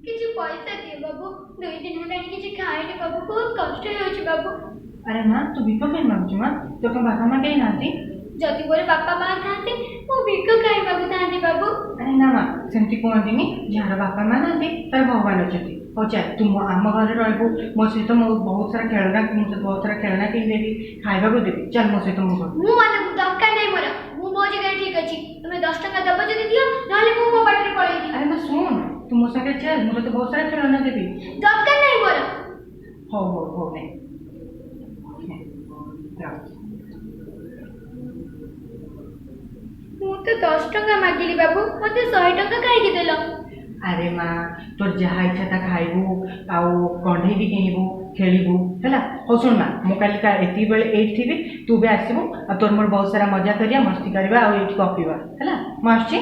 किसी पैसा दिए बाबू 2 दिन हेलानी किसी खाएनी बाबू बहुत कष्ट होଉଛି बाबू। अरे माँ तू भिक कहीं मांगुଛୁ माँ तो कौन बापा माँ कहीं नाती जदि मोर बापा माँ थाते मु भिक खाई बाबू थांती बाबू। अरे ना माँ सेमती कहती जार बापा माँ नाती तार भगवान अच्छा हौ चल तू आम घर रु मो सहित मो बहुत सारा खेलना मुझे बहुत सारा खेलना किनदेवी खाइबा को देवी चल मो सहित मो मु माने दरकार नहीं मोर मु मो जगह ठीक अछि तुम 10 टका दब जदि दियो नाले मु मो बाटर पळेई। अरे माँ सुन तू मो संगे चल मुझे तो बहुत सारा खेलना देवी दरकार नहीं मोर। हो नहीं मु तो 10 टका मागिली बाबू मते 100 टका काहे देलो। अरे माँ तोर जहाँ इच्छा ता खाइबू आउ कंढे भी किणबू खेलबू है हो सुन माँ मु काली का एति बेले एट थी तू भी आसबू आ तोर मोर बहुत सारा मजा करिया मस्ती करवा आ एट गपिबा है मु आछी।